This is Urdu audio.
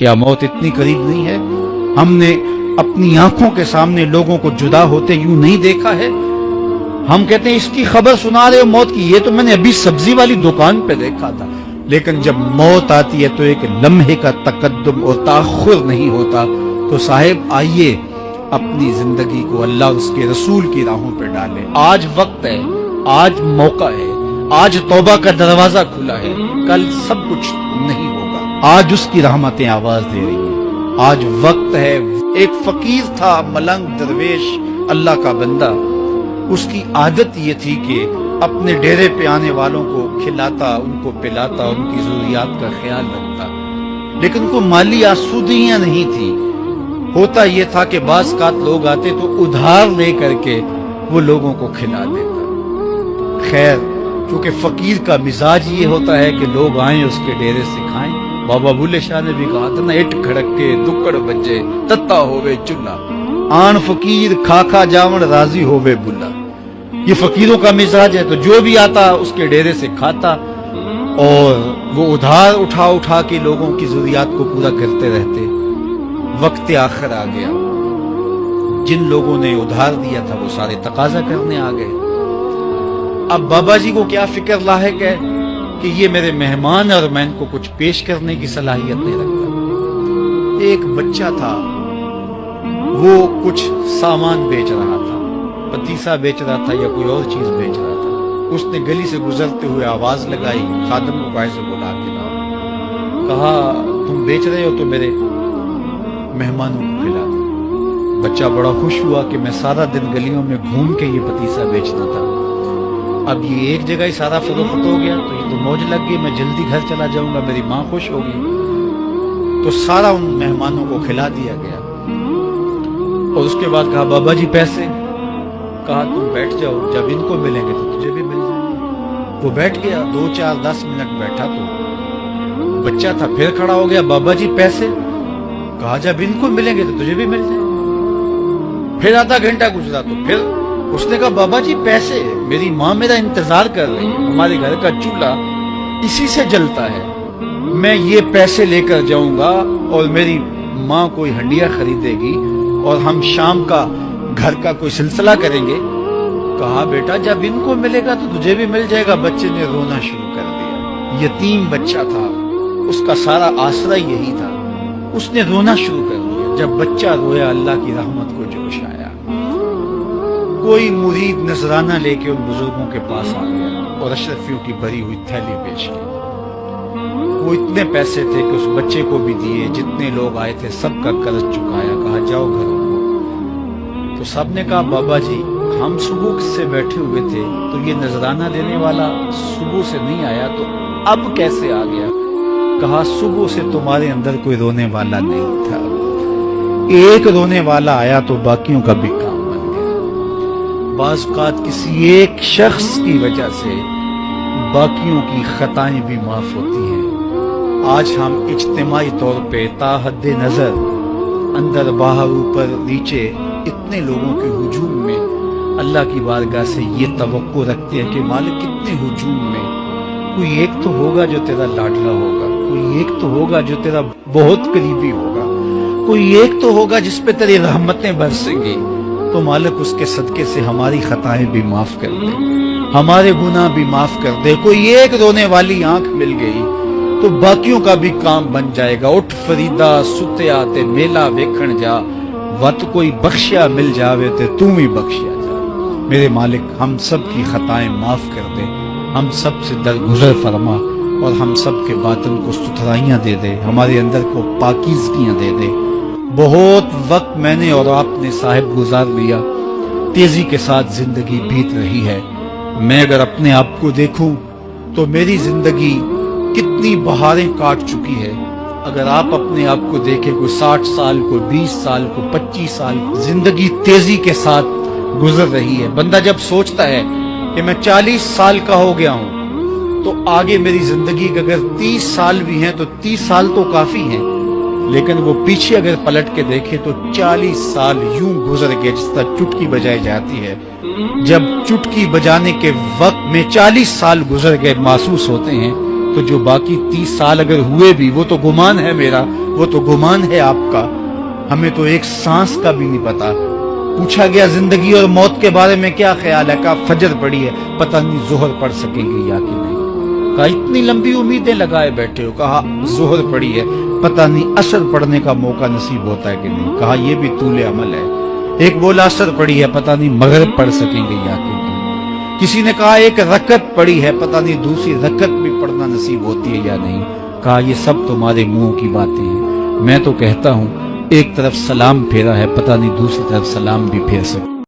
کیا موت اتنی قریب نہیں ہے؟ ہم نے اپنی آنکھوں کے سامنے لوگوں کو جدا ہوتے یوں نہیں دیکھا ہے؟ ہم کہتے ہیں اس کی خبر سنا رہے ہو موت کی، یہ تو میں نے ابھی سبزی والی دکان پہ دیکھا تھا۔ لیکن جب موت آتی ہے تو ایک لمحے کا تقدم اور تاخر نہیں ہوتا۔ تو صاحب آئیے اپنی زندگی کو اللہ اور اس کے رسول کی راہوں پہ ڈالیں۔ آج وقت ہے، آج موقع ہے، آج توبہ کا دروازہ کھلا ہے، کل سب کچھ نہیں ہوگا۔ آج اس کی رحمتیں آواز دے رہی ہیں، آج وقت ہے۔ ایک فقیر تھا، ملنگ درویش، اللہ کا بندہ۔ اس کی عادت یہ تھی کہ اپنے ڈیرے پہ آنے والوں کو کھلاتا، ان کو پلاتا، ان کی ضروریات کا خیال رکھتا، لیکن کو مالی آسودگیاں نہیں تھی۔ ہوتا یہ تھا کہ بعض اوقات لوگ آتے تو ادھار لے کر کے وہ لوگوں کو کھلا دیتا۔ خیر، کیونکہ فقیر کا مزاج یہ ہوتا ہے کہ لوگ آئیں اس کے ڈیرے سے کھائیں۔ بابا بلے شاہ نے بھی کہا تھا نا، اٹھ کھڑک کے دکڑ بجے تتا ہوئے چلا، آن فقیر کھا کھا جاون راضی ہوئے بلا۔ یہ فقیروں کا مزاج ہے، تو جو بھی آتا اس کے ڈیرے سے کھاتا، اور وہ ادھار اٹھا اٹھا کے لوگوں کی ضروریات کو پورا کرتے رہتے۔ وقت آخر آ گیا، جن لوگوں نے ادھار دیا تھا وہ سارے تقاضا کرنے آ گئے۔ اب بابا جی کو کیا فکر لاحق ہے کہ یہ میرے مہمان اور میں ان کو کچھ پیش کرنے کی صلاحیت نہیں رکھتا۔ ایک بچہ تھا، وہ کچھ سامان بیچ رہا تھا، پتیسا بیچ رہا تھا یا کوئی اور چیز بیچ رہا تھا۔ اس نے گلی سے گزرتے ہوئے آواز لگائی، خادم کو باہر سے بلا کے کہا تم بیچ رہے ہو تو میرے مہمانوں کو کھلا دو۔ بچہ بڑا خوش ہوا کہ میں سارا دن گلیوں میں گھوم کے یہ پتیسا بیچنا تھا، اب یہ ایک جگہ ہی سارا فروخت ہو گیا تو یہ تو موج لگ گئی، میں جلدی گھر چلا جاؤں گا، میری ماں خوش ہوگی۔ تو سارا ان مہمانوں کو کھلا دیا گیا، اور اس کے بعد کہا بابا جی پیسے؟ کہا تم بیٹھ جاؤ، جب ان کو ملیں گے تو تجھے بھی مل جائیں گے۔ وہ بیٹھ گیا، 2 4 10 منٹ بیٹھا تو بچہ تھا، پھر کھڑا ہو گیا، بابا جی پیسے؟ کہا جب ان کو ملیں گے تو تجھے بھی مل جائیں گے۔ پھر آدھا گھنٹہ گزرا تو پھر اس نے کہا بابا جی پیسے؟ میری ماں میرا انتظار کر رہی ہے، ہمارے گھر کا چولہا اسی سے جلتا ہے، میں یہ پیسے لے کر جاؤں گا اور میری ماں کوئی ہنڈیا خریدے گی اور ہم شام کا گھر کا کوئی سلسلہ کریں گے۔ کہا بیٹا جب ان کو ملے گا تو تجھے بھی مل جائے گا۔ بچے نے رونا شروع کر دیا، یتیم بچہ تھا، اس کا سارا آسرا یہی تھا، اس نے رونا شروع کر دیا۔ جب بچہ رویا اللہ کی رحمت کو جوش آیا، کوئی مرید نذرانہ لے کے ان بزرگوں کے پاس آ گیا اور اشرفیوں کی بھری ہوئی تھیلی پیش کی۔ وہ اتنے پیسے تھے کہ اس بچے کو بھی دیے، جتنے لوگ آئے تھے سب کا قرض چکایا، کہا جاؤ گھروں کو۔ تو سب نے کہا بابا جی ہم صبح سے بیٹھے ہوئے تھے تو یہ نذرانہ دینے والا صبح سے نہیں آیا، تو اب کیسے آ گیا؟ کہا صبح سے تمہارے اندر کوئی رونے والا نہیں تھا، ایک رونے والا آیا تو باقیوں کا بھی کام بن گیا۔ بعض اوقات کسی ایک شخص کی وجہ سے باقیوں کی خطائیں بھی معاف ہوتی ہیں۔ آج ہم اجتماعی طور پہ تا حد نظر اندر باہر اوپر نیچے اتنے لوگوں کے ہجوم میں اللہ کی بارگاہ سے یہ توقع رکھتے ہیں کہ مالک کتنے ہجوم میں کوئی ایک تو ہوگا جو تیرا لاڈلا ہوگا، کوئی ایک تو ہوگا جو تیرا بہت قریبی ہوگا، کوئی ایک تو ہوگا جس پہ تیری رحمتیں برسیں گی۔ تو مالک اس کے صدقے سے ہماری خطائیں بھی معاف کر دے، ہمارے گناہ بھی معاف کر دے۔ کوئی ایک رونے والی آنکھ مل گئی تو باقیوں کا بھی کام بن جائے گا۔ اٹھ فریدا ستیا تے میلا ویکھن جا، وت کوئی بخشیا مل جاوے تے توں ہی بخشیا جا۔ میرے مالک ہم سب کی خطائیں معاف کر دے، ہم سب سے درگزر فرما، اور ہم سب کے باطن کو ستھرائیاں دے دے، ہمارے اندر کو پاکیزگیاں دے دے۔ بہت وقت میں نے اور آپ نے صاحب گزار لیا، تیزی کے ساتھ زندگی بیت رہی ہے۔ میں اگر اپنے آپ کو دیکھوں تو میری زندگی کتنی بہاریں کاٹ چکی ہے۔ اگر آپ اپنے آپ کو دیکھیں، کوئی 60 سال، کوئی 20 سال، کوئی 25 سال، زندگی تیزی کے ساتھ گزر رہی ہے۔ بندہ جب سوچتا ہے کہ میں 40 سال کا ہو گیا ہوں تو آگے میری زندگی کے اگر 30 سال بھی ہیں تو 30 سال تو کافی ہیں، لیکن وہ پیچھے اگر پلٹ کے دیکھے تو 40 سال یوں گزر گئے جس طرح چٹکی بجائی جاتی ہے۔ جب چٹکی بجانے کے وقت میں 40 سال گزر گئے محسوس ہوتے ہیں، تو جو باقی 30 سال اگر ہوئے بھی وہ تو گمان ہے میرا وہ تو گمان ہے آپ کا، ہمیں تو ایک سانس کا بھی نہیں پتا۔ پوچھا گیا زندگی اور موت کے بارے میں کیا خیال ہے، کہا فجر پڑی ہے، پتہ نہیں ظہر پڑھ سکیں گے یا کہ نہیں۔ کہا اتنی لمبی امیدیں لگائے بیٹھے ہو، کہا ظہر پڑی ہے، پتہ نہیں عصر پڑھنے کا موقع نصیب ہوتا ہے کہ نہیں۔ کہا یہ بھی طول عمل ہے۔ ایک بولا عصر پڑی ہے، پتہ نہیں مغرب پڑھ سکیں گے یا کہ نہیں۔ کسی نے کہا ایک رکعت پڑی ہے، پتہ نہیں دوسری رکعت بھی پڑھنا نصیب ہوتی ہے یا نہیں۔ کہا یہ سب تمہارے منہوں کی باتیں ہیں، میں تو کہتا ہوں ایک طرف سلام پھیرا ہے، پتہ نہیں دوسری طرف سلام بھی پھیر سکتے۔